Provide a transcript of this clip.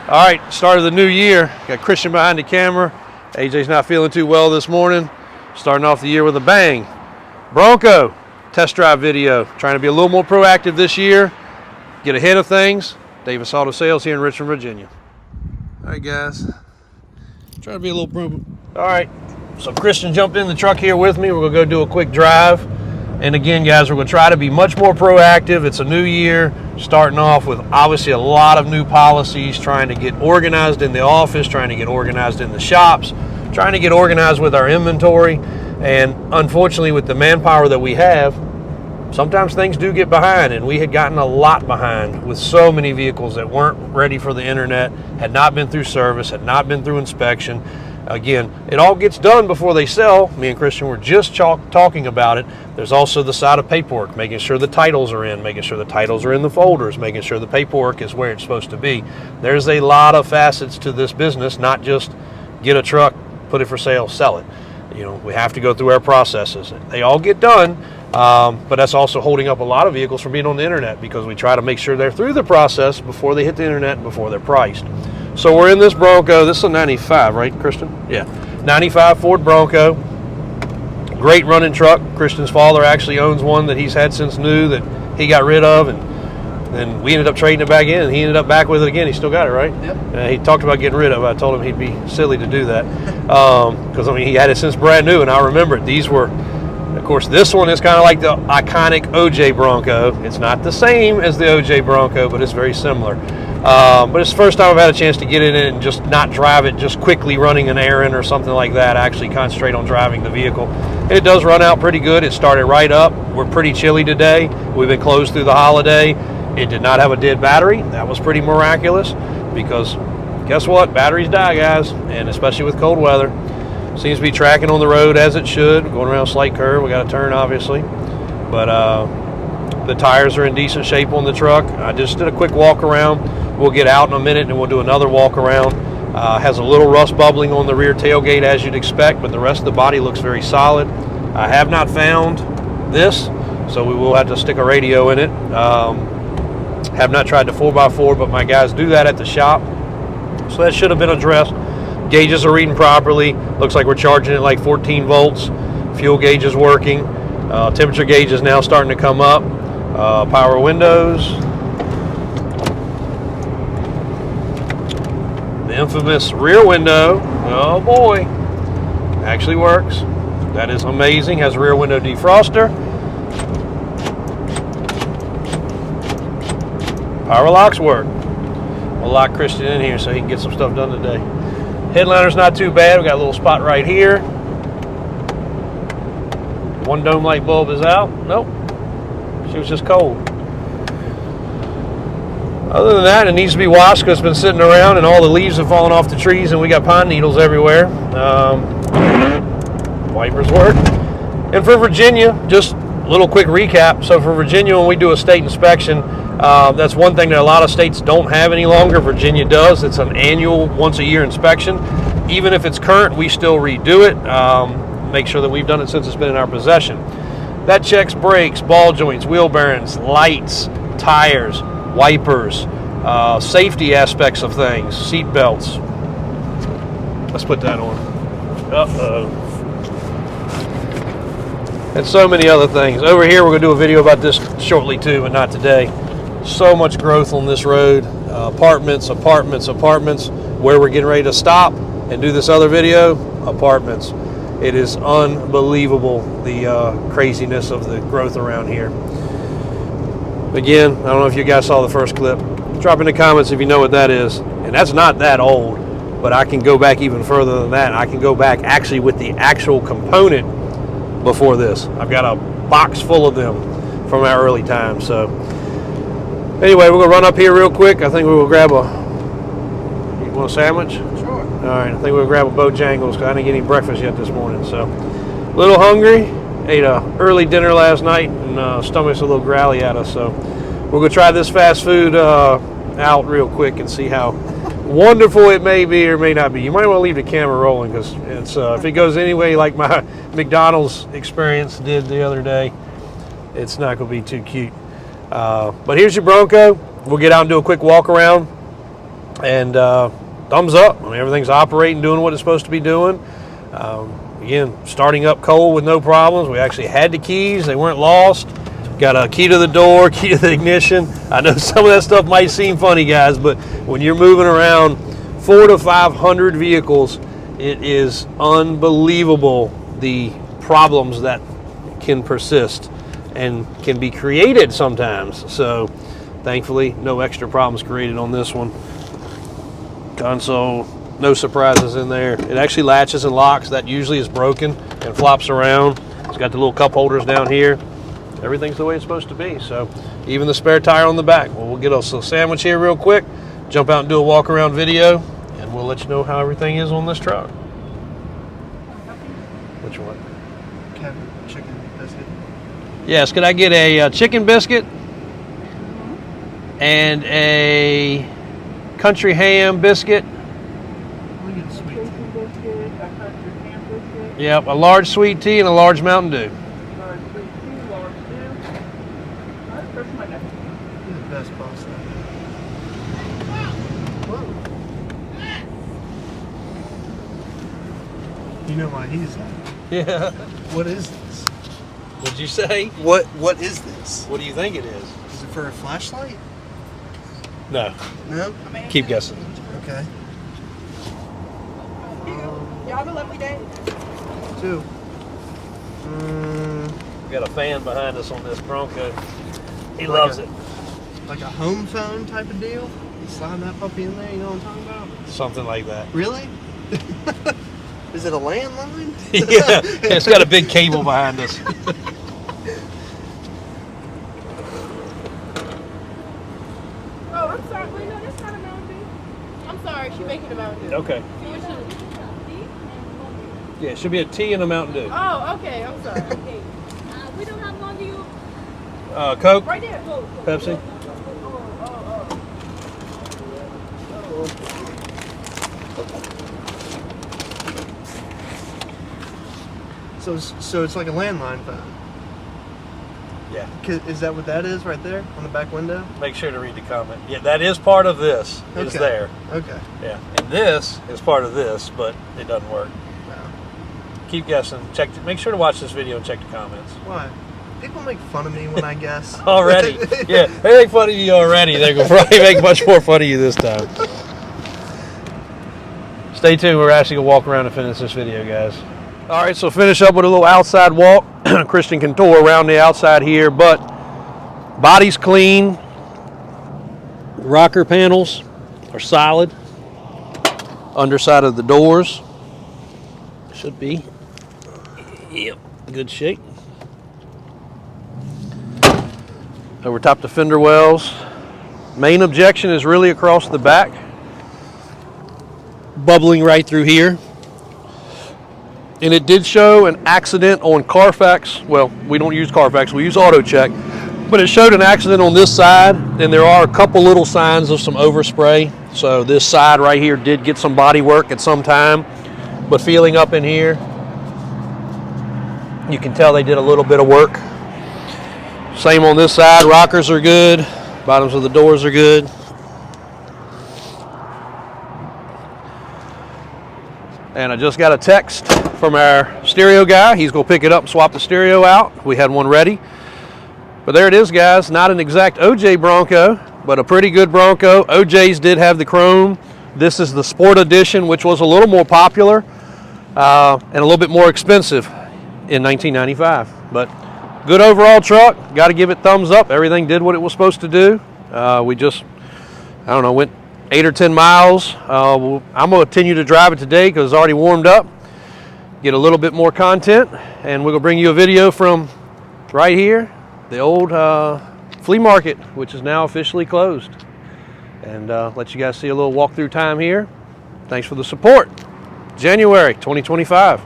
All right, start of the new year. Got Christian behind the camera. AJ's not feeling too well this morning. Starting off the year with a bang. Bronco test drive video. Trying to be a little more proactive this year. Get ahead of things. Davis Auto Sales here in Richmond, Virginia. All right, guys. Trying to be a little pro. All right, so Christian jumped in the truck here with me. We're gonna go do a quick drive. And again, guys, we're gonna try to be much more proactive. It's a new year, starting off with obviously a lot of new policies, trying to get organized in the office, trying to get organized in the shops, trying to get organized with our inventory. And unfortunately, with the manpower that we have, sometimes things do get behind, and we had gotten a lot behind with so many vehicles that weren't ready for the internet, had not been through service, had not been through inspection. Again, it all gets done before they sell. Me and Christian were just talking about it. There's also the side of paperwork, making sure the titles are in, making sure the titles are in the folders, making sure the paperwork is where it's supposed to be. There's a lot of facets to this business, not just get a truck, put it for sale, sell it. You know, we have to go through our processes. They all get done, but that's also holding up a lot of vehicles from being on the internet, because we try to make sure they're through the process before they hit the internet and before they're priced. So we're in this Bronco. This is a 95, right, Christian? Yeah, 95 Ford Bronco. Great running truck. Christian's father actually owns one that he's had since new that he got rid of, and then we ended up trading it back in, and he ended up back with it again. He still got it, right? Yep. He talked about getting rid of it. I told him he'd be silly to do that, because I mean, he had it since brand new, and I remember it. These were, of course, this one is kind of like the iconic OJ Bronco. It's not the same as the OJ Bronco, but it's very similar. But it's the first time I've had a chance to get in it and just not drive it just quickly running an errand or something like that. I actually concentrate on driving the vehicle. And it does run out pretty good. It started right up. We're pretty chilly today. We've been closed through the holiday. It did not have a dead battery. That was pretty miraculous, because guess what? Batteries die, guys, and especially with cold weather. Seems to be tracking on the road as it should. Going around a slight curve. We got to turn, obviously. But the tires are in decent shape on the truck. I just did a quick walk around. We'll get out in a minute and we'll do another walk around. Has a little rust bubbling on the rear tailgate, as you'd expect, but the rest of the body looks very solid. I have not found this, so we will have to stick a radio in it. Have not tried the 4x4, but my guys do that at the shop, so that should have been addressed. Gauges are reading properly. Looks like we're charging at like 14 volts. Fuel gauge is working. Temperature gauge is now starting to come up. Power windows. The infamous rear window, oh boy, actually works. That is amazing. Has a rear window defroster. Power locks work. We'll lock Christian in here so he can get some stuff done today. Headliner's not too bad. We got a little spot right here. One dome light bulb is out. Nope, she was just cold. Other than that, it needs to be washed because it's been sitting around and all the leaves have fallen off the trees and we got pine needles everywhere. Wipers work. And for Virginia, just a little quick recap. So for Virginia, when we do a state inspection, that's one thing that a lot of states don't have any longer. Virginia does. It's an annual, once a year inspection. Even if it's current, we still redo it. Make sure that we've done it since it's been in our possession. That checks brakes, ball joints, wheel bearings, lights, tires, wipers, safety aspects of things, seat belts. Let's put that on. Uh-oh. And so many other things. Over here, we're going to do a video about this shortly too, but not today. So much growth on this road. Apartments, apartments, apartments. Where we're getting ready to stop and do this other video, apartments. It is unbelievable, the craziness of the growth around here. Again, I don't know if you guys saw the first clip. Drop in the comments if you know what that is. And that's not that old, but I can go back even further than that. I can go back actually with the actual component before this. I've got a box full of them from our early times. So anyway, we're gonna run up here real quick. I think we will grab a, you want a sandwich? Sure. All right, I think we'll grab a Bojangles because I didn't get any breakfast yet this morning. So a little hungry. Ate a early dinner last night and stomach's a little growly at us. So we're gonna try this fast food out real quick and see how wonderful it may be or may not be. You might want to leave the camera rolling because it's if it goes anyway like my McDonald's experience did the other day, it's not going to be too cute. But here's your Bronco. We'll get out and do a quick walk around. And thumbs up. I mean, everything's operating, doing what it's supposed to be doing. Again, starting up cold with no problems. We actually had the keys. They weren't lost. Got a key to the door, key to the ignition. I know some of that stuff might seem funny, guys, but when you're moving around 400 to 500 vehicles, it is unbelievable the problems that can persist and can be created sometimes. So thankfully, no extra problems created on this one. Console, no surprises in there. It actually latches and locks. That usually is broken and flops around. It's got the little cup holders down here. Everything's the way it's supposed to be. So even the spare tire on the back. Well, we'll get us a sandwich here real quick, jump out and do a walk around video, and we'll let you know how everything is on this truck. Which one? Chicken biscuit. Yes, could I get a chicken biscuit and a country ham biscuit? We'll get a sweet tea. Yep, a large sweet tea and a large Mountain Dew. You're the best boss ever. Whoa. You know why he's at. Yeah. What is this? What'd you say? What is this? What do you think it is? Is it for a flashlight? No. No? Keep guessing. Okay. Y'all have a lovely day. 2. We got a fan behind us on this Bronco. He loves it. Like a home phone type of deal? You slide that puppy in there, you know what I'm talking about? Something like that. Really? Is it a landline? Yeah, it's got a big cable behind us. Oh, I'm sorry. Wait, no, that's not a Mountain Dew. I'm sorry. She's making a Mountain Dew. Okay. So what should it be? Yeah, it should be a tea and a Mountain Dew. Oh, okay. I'm sorry. Okay. We don't have Mountain Dew. Coke? Right there. Go. Pepsi? So it's like a landline phone. Yeah. Is that what that is right there on the back window? Make sure to read the comment. Yeah, that is part of this. It's Okay. there. Okay. Yeah. And this is part of this, but it doesn't work. No. Keep guessing. Make sure to watch this video and check the comments. Why? People make fun of me when I guess. Already. Yeah, they make fun of you already. They're going to probably make much more fun of you this time. Stay tuned. We're actually going to walk around and finish this video, guys. All right, so finish up with a little outside walk. Christian can tour around the outside here, but body's clean. Rocker panels are solid. Underside of the doors should be, yep, good shape. Over top the fender wells. Main objection is really across the back. Bubbling right through here. And it did show an accident on Carfax. Well, we don't use Carfax, we use AutoCheck. But it showed an accident on this side, and there are a couple little signs of some overspray. So this side right here did get some body work at some time. But feeling up in here, you can tell they did a little bit of work. Same on this side, rockers are good. Bottoms of the doors are good. And I just got a text from our stereo guy. He's gonna pick it up and swap the stereo out. We had one ready. But there it is, guys. Not an exact OJ Bronco, but a pretty good Bronco. OJ's did have the chrome. This is the Sport Edition, which was a little more popular and a little bit more expensive in 1995. But good overall truck. Got to give it thumbs up. Everything did what it was supposed to do. We just, I don't know, went 8 or 10 miles. I'm going to continue to drive it today because it's already warmed up. Get a little bit more content, and we're going to bring you a video from right here, the old flea market, which is now officially closed. And let you guys see a little walkthrough time here. Thanks for the support. January 2025.